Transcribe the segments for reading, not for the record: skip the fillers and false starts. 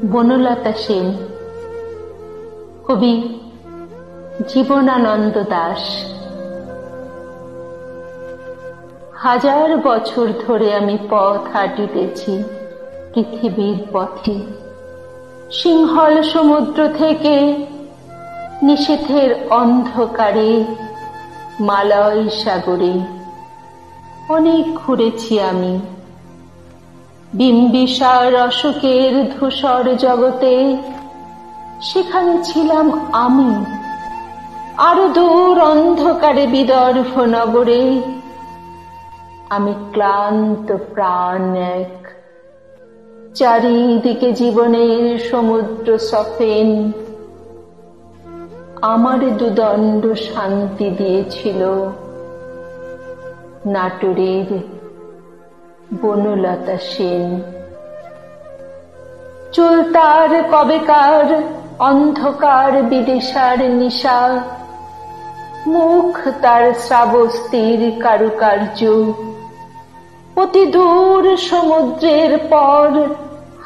বনলতা সেন, কবি জীবনানন্দ দাশ। হাজার বছর ধরে আমি পথ হাঁটিতেছি পৃথিবীর পথে, সিংহল সমুদ্র থেকে নিষেধের অন্ধকারে মালয় সাগরে। অনেক ঘুরেছি আমি, বিম্বিসার অশোকের ধূসর জগতে, সেখানে ছিলাম আমি। আরো দূর অন্ধকারে বিদর্ভ নগরে আমি ক্লান্ত প্রাণ এক, চারিদিকে জীবনের সমুদ্র সফেন আমার দুদণ্ড শান্তি দিয়েছিল নাটোরের বনলতা সেন। চুলতার কবেকার অন্ধকার বিদেশার নিশা, মুখ তার শ্রাবস্তির কারুকার্য, অতি দূর সমুদ্রের পর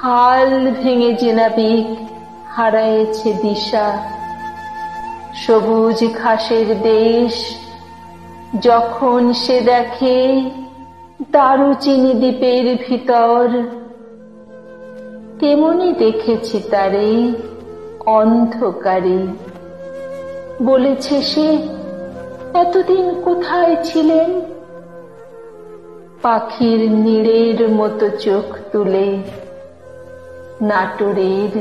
হাল ভেঙে যে নাবিক হারায়েছে দিশা। সবুজ ঘাসের দেশ যখন সে দেখে দারুচিনি দ্বীপের ভিতর, তেমনি দেখেছি তারে অন্ধকারে। বলেছে সে, এতদিন কোথায় ছিলেন? পাখির নীড়ের মতো চোখ তুলে নাটোরের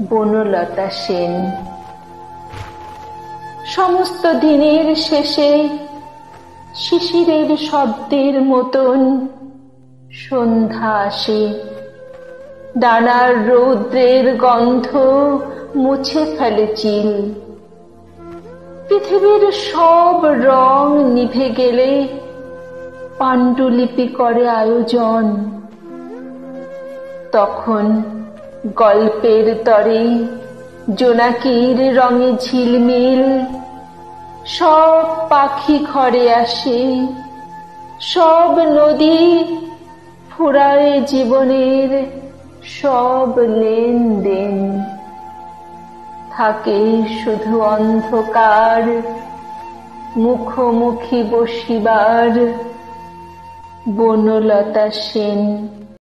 বনলতা সেন। সমস্ত দিনের শেষে শিশিরের শব্দের মতন সন্ধ্যা আসে, ডানার রৌদ্রের গন্ধ মুছে ফেলে চিল। পৃথিবীর সব রং নিভে গেলে পাণ্ডুলিপি করে আয়োজন। তখন গল্পের তরে জোনাকির রঙে ঝিলমিল, সব পাখি ঘরে আসে, সব নদী ফুরায় জীবনের সব লেনদেন। থাকে শুধু অন্ধকার, মুখোমুখি বসিবার বনলতা সেন।